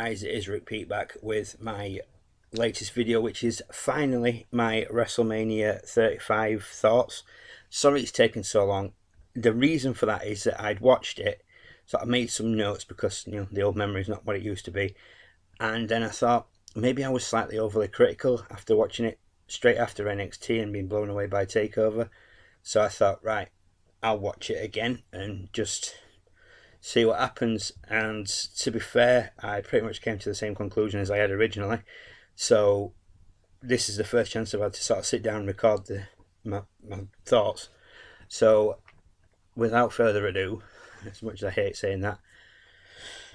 guys, it is Rick Pete back with my latest video, which is finally my WrestleMania 35 thoughts. Sorry it's taken so long. The reason for that is that I'd watched it, so I made some notes because the old memory is not what it used to be, and then I thought maybe I was slightly overly critical after watching it straight after NXT and being blown away by Takeover. So I thought, right, I'll watch it again and just see what happens. And to be fair, I pretty much came to the same conclusion as I had originally. So this is the first chance I've had to sort of sit down and record my thoughts. So without further ado, as much as I hate saying that,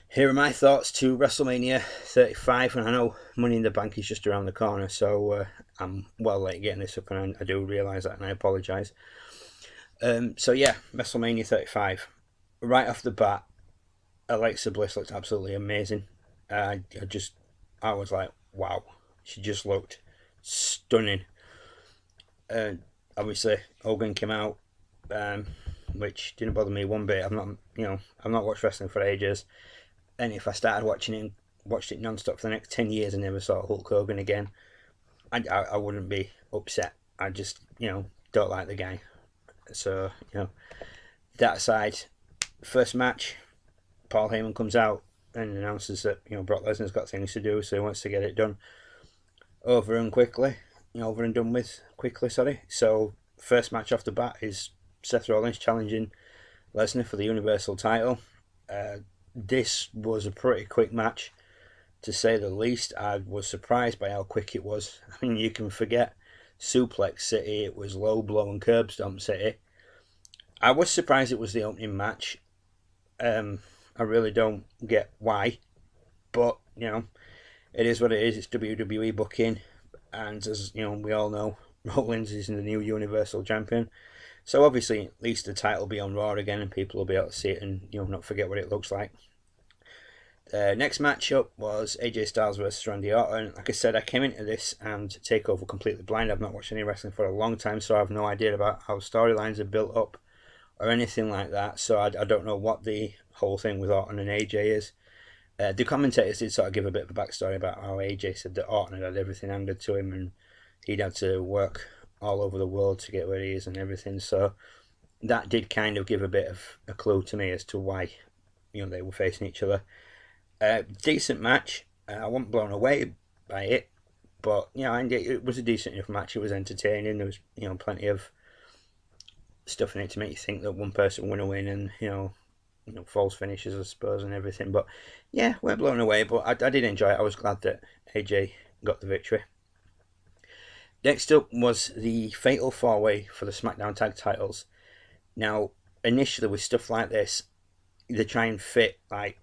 here are my thoughts to WrestleMania 35, and I know Money in the Bank is just around the corner, so I'm well late getting this up, and I do realise that, and I apologise. So yeah, WrestleMania 35. Right off the bat, Alexa Bliss looked absolutely amazing. I was like, wow, she just looked stunning. Obviously, Hogan came out, which didn't bother me one bit. I've not watched wrestling for ages, and if I started watching it and watched it non-stop for the next 10 years and never saw Hulk Hogan again, I wouldn't be upset. I just don't like the guy. So that aside, first match, Paul Heyman comes out and announces that Brock Lesnar's got things to do, so he wants to get it done over and done with quickly. So first match off the bat is Seth Rollins challenging Lesnar for the Universal title. This was a pretty quick match, to say the least. I was surprised by how quick it was. I mean, you can forget Suplex City, it was Low Blow and Curb Stomp City. I was surprised it was the opening match. I really don't get why, but it is what it is. It's WWE booking, and as we all know, Rollins is the new Universal Champion. So obviously, at least the title will be on Raw again, and people will be able to see it and not forget what it looks like. Next matchup was AJ Styles versus Randy Orton. Like I said, I came into this and Takeover completely blind. I've not watched any wrestling for a long time, so I have no idea about how storylines are built up or anything like that. So I don't know what the whole thing with Orton and AJ is. The commentators did sort of give a bit of a backstory about how AJ said that Orton had everything handed to him and he'd had to work all over the world to get where he is and everything. So that did kind of give a bit of a clue to me as to why they were facing each other. Decent match. I wasn't blown away by it, but it was a decent enough match. It was entertaining. There was plenty of stuff in it to make you think that one person would win, and false finishes, I suppose, and everything. But yeah, we're blown away. But I did enjoy it. I was glad that AJ got the victory. Next up was the Fatal 4-Way for the SmackDown Tag Titles. Now, initially with stuff like this, they try and fit like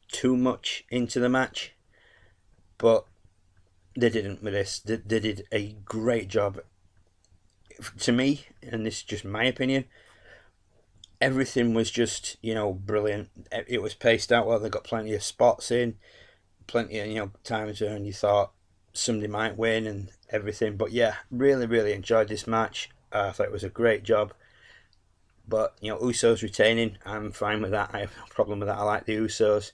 too much into the match, but they didn't with this. They did a great job. To me, and this is just my opinion, everything was just brilliant. It was paced out well. They got plenty of spots in, plenty of times when you thought somebody might win and everything. But yeah, really enjoyed this match. I thought it was a great job. But Usos retaining, I'm fine with that. I have no problem with that. I like the Usos.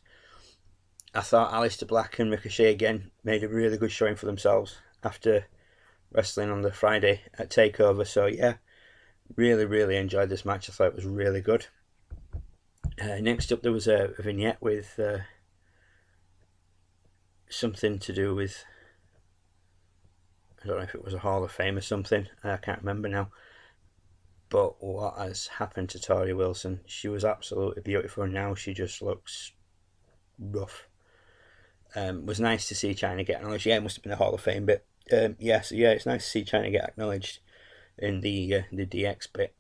I thought Aleister Black and Ricochet again made a really good showing for themselves after wrestling on the Friday at Takeover. So yeah, really enjoyed this match. I thought it was really good. Next up, there was a vignette with something to do with, I don't know if it was a Hall of Fame or something. I can't remember now. But what has happened to Tori Wilson? She was absolutely beautiful. Now she just looks rough. It was nice to see China get acknowledged. Yeah, it must have been a Hall of Fame bit. It's nice to see China get acknowledged in the DX bit.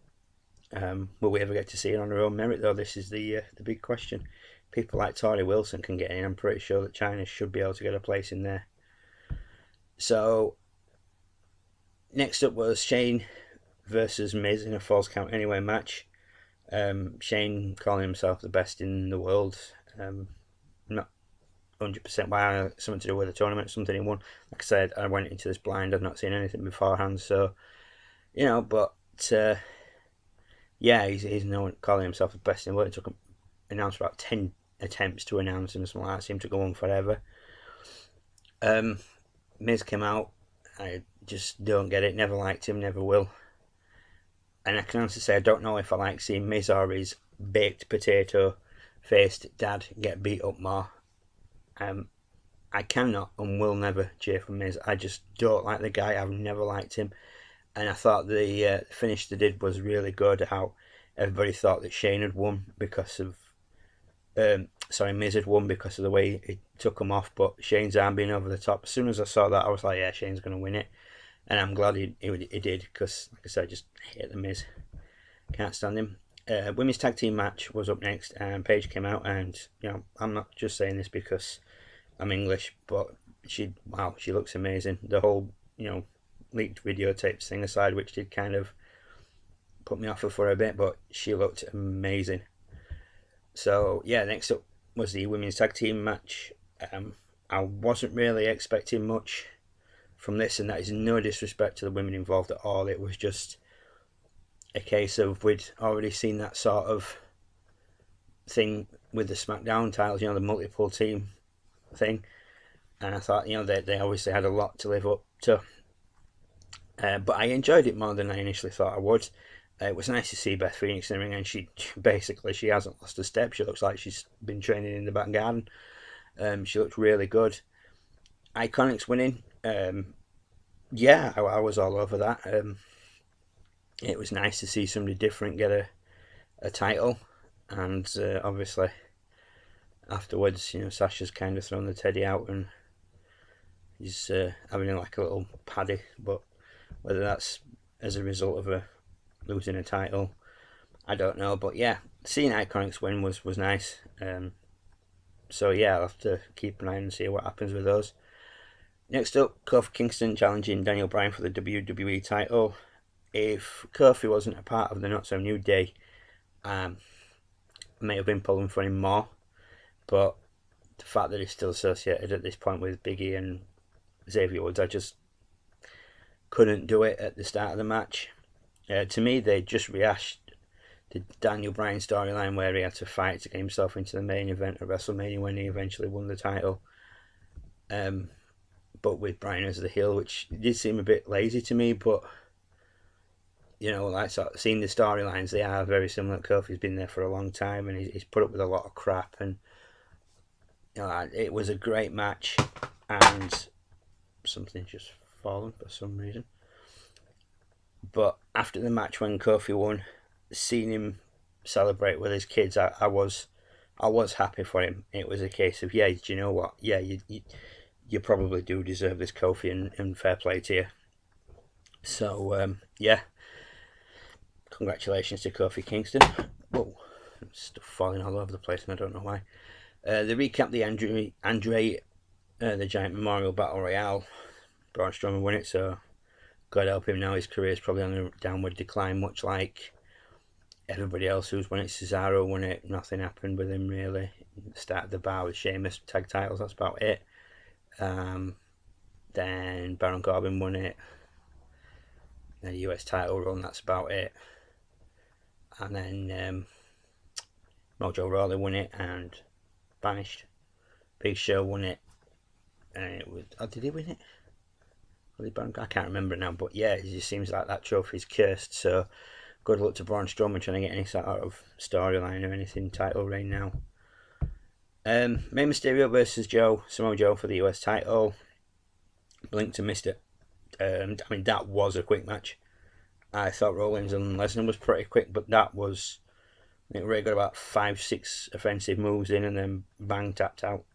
Will we ever get to see it on her own merit, though? This is the big question. People like Tori Wilson can get in. I'm pretty sure that China should be able to get a place in there. So next up was Shane versus Miz in a Falls Count Anywhere match. Shane calling himself the best in the world. Not 100% why, something to do with the tournament, something he won. Like I said, I went into this blind. I've not seen anything beforehand, so but yeah, he's known calling himself the best in the world. It took him announced about 10 attempts to announce him, something like that seemed to go on forever. Miz came out. I just don't get it. Never liked him, never will. And I can honestly say I don't know if I like seeing Miz or his baked potato faced dad get beat up more. I cannot and will never cheer for Miz. I just don't like the guy. I've never liked him. And I thought the finish they did was really good. How everybody thought that Shane had won because of Miz had won because of the way he took him off, but Shane's arm being over the top. As soon as I saw that, I was like, yeah, Shane's going to win it. And I'm glad he did, because, like I said, I just hate the Miz. Can't stand him. Women's tag team match was up next, and Paige came out, and, you know, I'm not just saying this because I'm English, but she looks amazing. The whole, you know, leaked videotapes thing aside, which did kind of put me off her for a bit, but she looked amazing. So yeah, next up was the women's tag team match. I wasn't really expecting much from this, and that is no disrespect to the women involved at all. It was just a case of we'd already seen that sort of thing with the SmackDown titles, you know, the multiple team thing, and I thought, you know, they obviously had a lot to live up to. But I enjoyed it more than I initially thought I would. It was nice to see Beth Phoenix in the ring, and she hasn't lost a step. She looks like she's been training in the back garden. She looked really good. Iconics winning. Yeah, I was all over that. It was nice to see somebody different get a title, and obviously afterwards, you know, Sasha's kind of thrown the teddy out and he's having like a little paddy, but whether that's as a result of her losing a title, I don't know. But yeah, seeing Iconics win was nice. So yeah, I'll have to keep an eye and see what happens with those. Next up, Kofi Kingston challenging Daniel Bryan for the WWE title. If Kofi wasn't a part of the Not So New Day, I may have been pulling for him more, but the fact that he's still associated at this point with Big E and Xavier Woods, I just couldn't do it at the start of the match. To me, they just rehashed the Daniel Bryan storyline where he had to fight to get himself into the main event of WrestleMania when he eventually won the title. But with Bryan as the heel, which did seem a bit lazy to me, but you know, like sort of seeing the storylines, they are very similar. Kofi's been there for a long time, and he's put up with a lot of crap, and you know, it was a great match, and something just fallen for some reason. But after the match, when Kofi won, seeing him celebrate with his kids, I was happy for him. It was a case of, yeah, do you know what? Yeah, you probably do deserve this, Kofi, and fair play to you. So yeah, congratulations to Kofi Kingston. Whoa, stuff falling all over the place, and I don't know why. They recapped the Andre the Giant Memorial Battle Royale. Braun Strowman won it, so God help him now. His career is probably on a downward decline, much like everybody else who's won it. Cesaro won it. Nothing happened with him really. Started the bar with Sheamus tag titles. That's about it. Then Baron Corbin won it. Then the US title run. That's about it. And then Mojo Rawley won it and vanished. Big Show won it. And it was. Oh, did he win it? I can't remember now, but yeah, it just seems like that trophy's cursed. So good luck to Braun Strowman trying to get any sort of storyline or anything title reign now. Rey Mysterio versus Samoa Joe for the US title. Blinked and missed it. I mean, that was a quick match. I thought Rollins and Lesnar was pretty quick, but that was, I think Ray got about 5-6 offensive moves in and then bang, tapped out.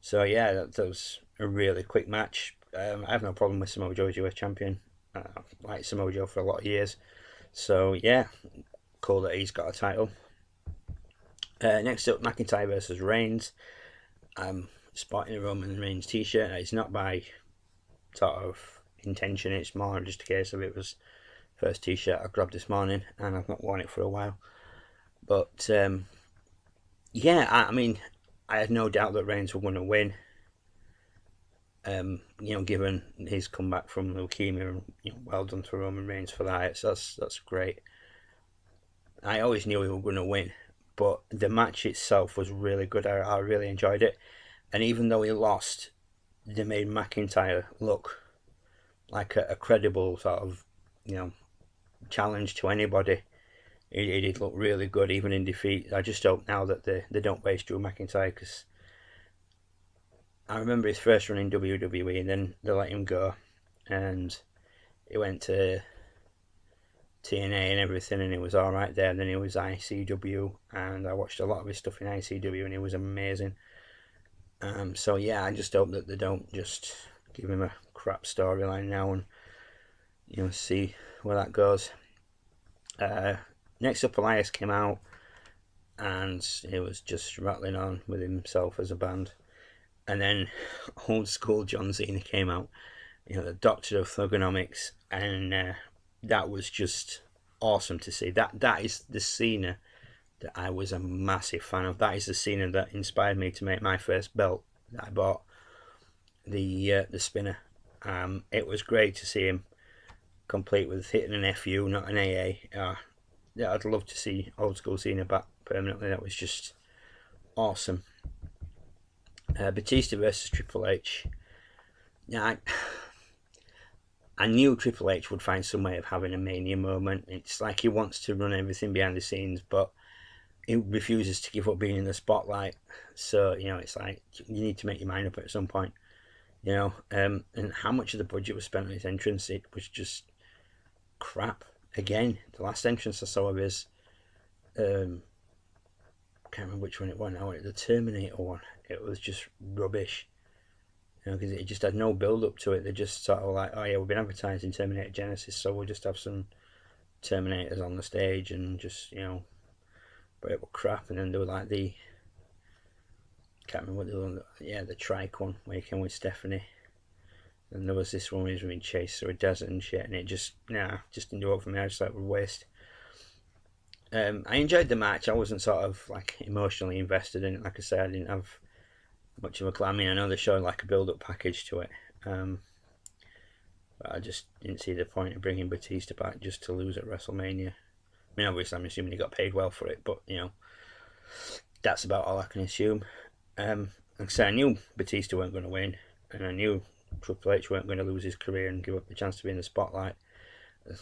So yeah, that was a really quick match. I have no problem with Samoa Joe as US champion. I've liked Samoa Joe for a lot of years. So yeah, cool that he's got a title. Next up, McIntyre versus Reigns. I'm spotting a Roman Reigns t-shirt. It's not by sort of intention, it's more just a case of it was first t-shirt I grabbed this morning and I've not worn it for a while. But yeah, I mean, I had no doubt that Reigns were going to win. You know, given his comeback from leukemia, you know, well done to Roman Reigns for that. So that's great. I always knew he was going to win, but the match itself was really good. I really enjoyed it, and even though he lost, they made McIntyre look like a credible sort of, challenge to anybody. He did look really good even in defeat. I just hope now that they don't waste Drew McIntyre, because I remember his first run in WWE and then they let him go, and he went to TNA and everything, and it was alright there, and then he was ICW, and I watched a lot of his stuff in ICW and it was amazing. So yeah, I just hope that they don't just give him a crap storyline now and see where that goes. Next up, Elias came out and he was just rattling on with himself as a band, and then old school John Cena came out, the Doctor of Thugonomics, and that was just awesome to see. That is the Cena that I was a massive fan of. That is the Cena that inspired me to make my first belt that I bought, the spinner. It was great to see him complete with hitting an FU, not an AA. Yeah, I'd love to see old school Cena back permanently. That was just awesome. Batista versus Triple H. Yeah, I knew Triple H would find some way of having a Mania moment. It's like he wants to run everything behind the scenes, but he refuses to give up being in the spotlight. So, it's like you need to make your mind up at some point. And how much of the budget was spent on his entrance, it was just crap. Again, the last entrance I saw of his, can't remember which one it was now, the Terminator one. It was just rubbish. Because it just had no build up to it. They just sort of like, oh yeah, we've been advertising Terminator Genesis, so we'll just have some Terminators on the stage and just, but it was crap. And then there were like can't remember what the one, yeah, the trike one where he came with Stephanie. And there was this one where he was being chased through a desert and shit, and it just didn't do it for me. I just thought it was a waste. I enjoyed the match. I wasn't sort of like emotionally invested in it. Like I said, I didn't have much of a clue. I mean, I know they showed like a build-up package to it, but I just didn't see the point of bringing Batista back just to lose at WrestleMania. I mean, obviously, I'm assuming he got paid well for it, but that's about all I can assume. Like I said, I knew Batista weren't going to win, and I knew Triple H weren't going to lose his career and give up the chance to be in the spotlight.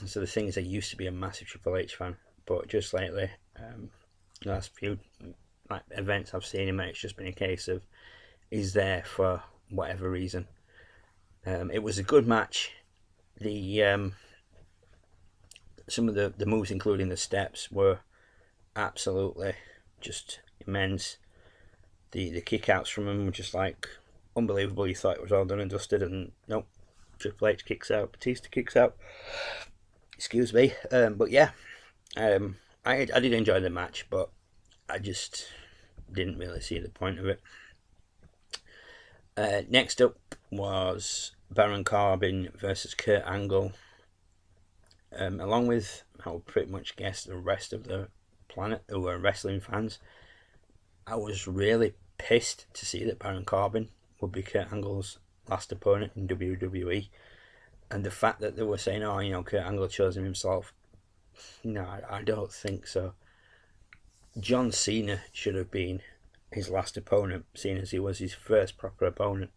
So the thing is, I used to be a massive Triple H fan, but just lately, the last few events I've seen him at, it's just been a case of he's there for whatever reason. It was a good match. The some of the moves, including the steps, were absolutely just immense. The kickouts from him were just like unbelievable. You thought it was all done and dusted, and nope. Triple H kicks out, Batista kicks out. Excuse me. But yeah, I did enjoy the match, but I just didn't really see the point of it. Next up was Baron Corbin versus Kurt Angle. Along with, I would pretty much guess, the rest of the planet who were wrestling fans, I was really pissed to see that Baron Corbin would be Kurt Angle's last opponent in WWE. And the fact that they were saying, oh, Kurt Angle chose him himself. No, I don't think so. John Cena should have been his last opponent, seeing as he was his first proper opponent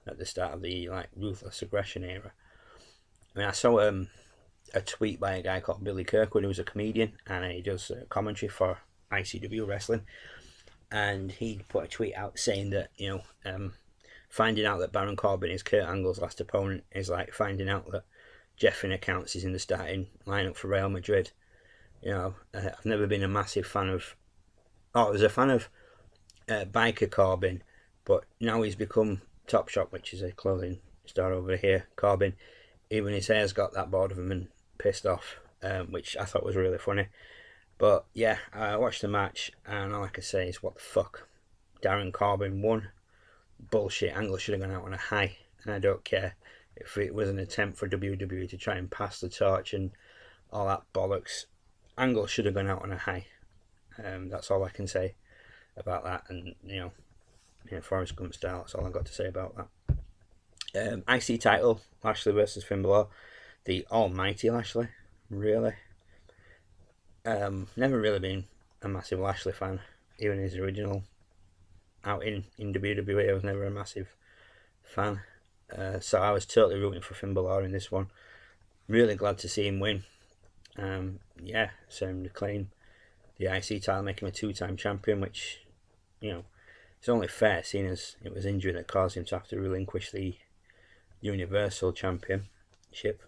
at the start of the Ruthless Aggression era. I mean, I saw a tweet by a guy called Billy Kirkwood, who's a comedian, and he does commentary for ICW Wrestling. And he put a tweet out saying that, finding out that Baron Corbin is Kurt Angle's last opponent is like finding out that Jeff Accounts is in the starting lineup for Real Madrid. I've never been a massive fan of... I was a fan of Biker Corbin, but now he's become Topshop, which is a clothing store over here, Corbin. Even his hair's got that bored of him and pissed off, which I thought was really funny. But yeah, I watched the match, and all I can say is, what the fuck? Baron Corbin won. Bullshit. Angle should have gone out on a high, and I don't care if it was an attempt for WWE to try and pass the torch and all that bollocks. Angle should have gone out on a high. That's all I can say about that, and Forrest Gump style. That's all I've got to say about that. IC title, Lashley versus Finn Balor. The almighty Lashley, really. Never really been a massive Lashley fan. Even his original out in WWE, I was never a massive fan. So I was totally rooting for Finn Balor in this one. Really glad to see him win. Yeah, so him to claim the IC title, making him a two-time champion, which, you know, it's only fair, seeing as it was injury that caused him to have to relinquish the Universal Championship.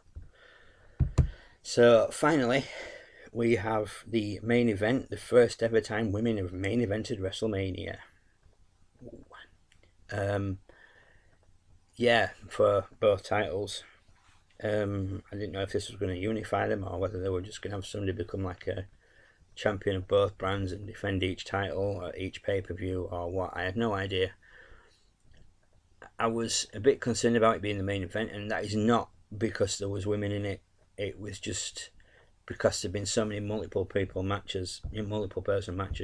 So finally, we have the main event, the first ever time women have main evented WrestleMania. Yeah, for both titles. I didn't know if this was going to unify them or whether they were just going to have somebody become like a champion of both brands and defend each title or each pay-per-view or what. I had no idea. I was a bit concerned about it being the main event, and that is not because there was women in it. It was just because there have been so many multiple person matches,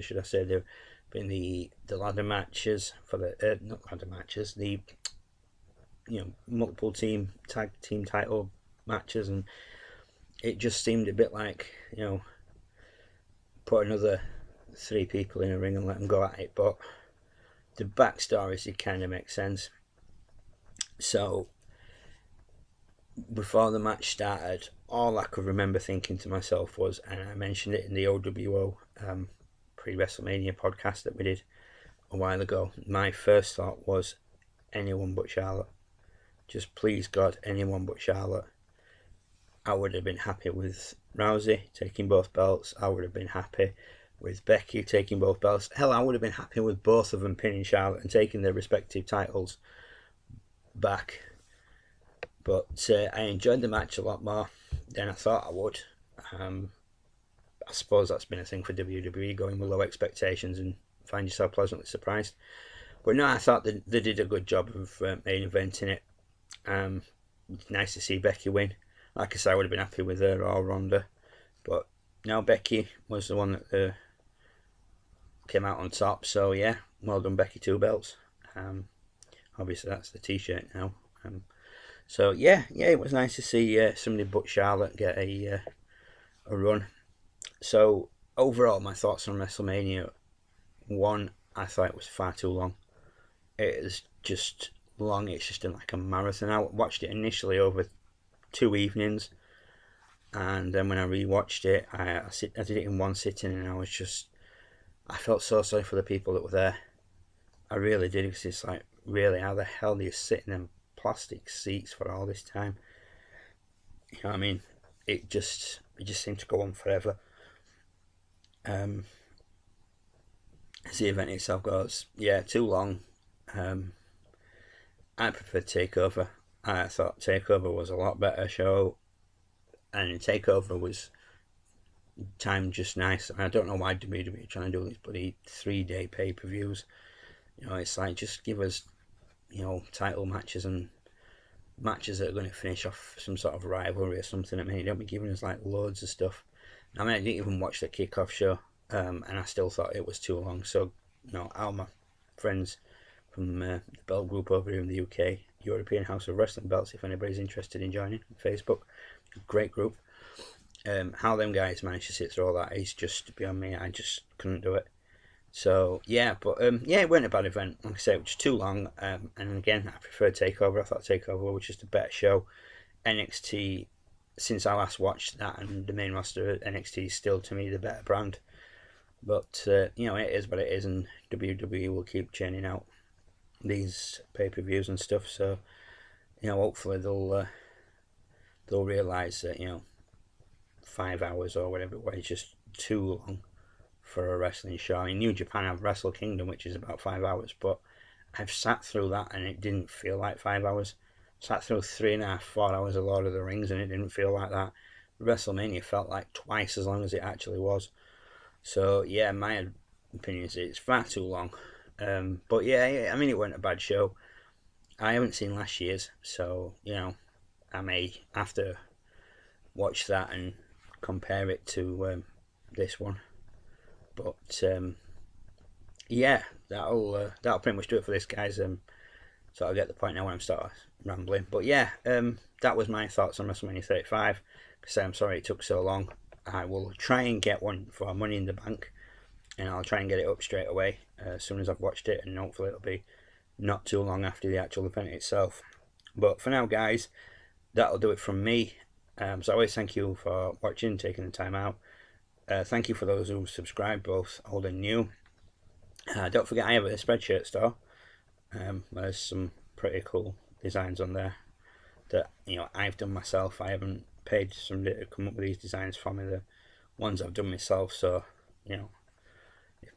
should I say. There have been the ladder matches for the not ladder matches, the multiple tag team title matches, and it just seemed a bit like, put another 3 people in a ring and let them go at it. But the backstories, it kind of makes sense. So before the match started, all I could remember thinking to myself was, and I mentioned it in the OWO pre-WrestleMania podcast that we did a while ago, my first thought was anyone but Charlotte. Just please God, anyone but Charlotte. I would have been happy with Rousey taking both belts. I would have been happy with Becky taking both belts. Hell, I would have been happy with both of them pinning Charlotte and taking their respective titles back. But I enjoyed the match a lot more than I thought I would. I suppose that's been a thing for WWE, going with low expectations and find yourself pleasantly surprised. But no, I thought they did a good job of main eventing it. It's nice to see Becky win. Like I said, I would have been happy with her or Ronda, but now Becky was the one that came out on top. So yeah, well done Becky, 2 belts. Obviously that's the t-shirt now. So yeah, it was nice to see somebody but Charlotte get a run. So overall, my thoughts on WrestleMania 1, I thought it was far too long. It is just long. It's just like a marathon. I watched it initially over 2 evenings, and then when I rewatched it, I did it in one sitting, and I felt so sorry for the people that were there. I really did, because it's like, really, how the hell do you sit in them plastic seats for all this time? You know what I mean? It just seemed to go on forever. As the event itself goes, yeah, too long. I preferred TakeOver. I thought TakeOver was a lot better show, and TakeOver was timed just nice. I don't know why WWE are trying to do these bloody 3-day pay-per-views. It's like, just give us, title matches and matches that are going to finish off some sort of rivalry or something. I mean, you don't be giving us like loads of stuff. I mean, I didn't even watch the kickoff show, and I still thought it was too long. So, all my friends from the belt group over here in the UK, European House of Wrestling Belts, if anybody's interested in joining, Facebook, great group. How them guys managed to sit through all that is just beyond me. I just couldn't do it. So yeah, but it weren't a bad event. Like I said, it was too long. And again, I preferred TakeOver. I thought TakeOver was just a better show. NXT, since I last watched that, and the main roster, NXT is still to me the better brand. But it is what it is, and WWE will keep churning out these pay-per-views and stuff. So hopefully they'll realise that 5 hours or whatever it was is just too long for a wrestling show. In New Japan, I have Wrestle Kingdom, which is about 5 hours, but I've sat through that and it didn't feel like 5 hours. Sat through 3.5, 4 hours of Lord of the Rings and it didn't feel like that. WrestleMania felt like twice as long as it actually was. So yeah, my opinion is it's far too long. But yeah, I mean, it wasn't a bad show. I haven't seen last year's, so I may have to watch that and compare it to this one. But yeah, that'll pretty much do it for this, guys. So I'll get the point now when I'm starting rambling. But yeah, that was my thoughts on WrestleMania 35. Because I'm sorry it took so long. I will try and get one for Money in the Bank. and I'll try and get it up straight away as soon as I've watched it, and hopefully it'll be not too long after the actual event itself. But for now, guys, that'll do it from me. So I always thank you for watching, taking the time out. Thank you for those who subscribe, both old and new. Don't forget I have a Spreadshirt store. There's some pretty cool designs on there that I've done myself. I haven't paid somebody to come up with these designs for me. The ones I've done myself. So if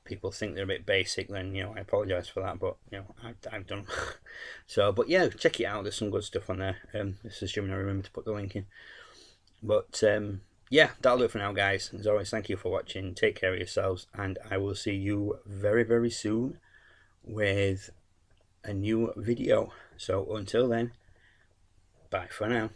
people think they're a bit basic, then I apologise for that. But I've done. So, but yeah, check it out. There's some good stuff on there. This is assuming I remember to put the link in. But yeah, that'll do it for now, guys. As always, thank you for watching. Take care of yourselves, and I will see you very, very soon with a new video. So until then, bye for now.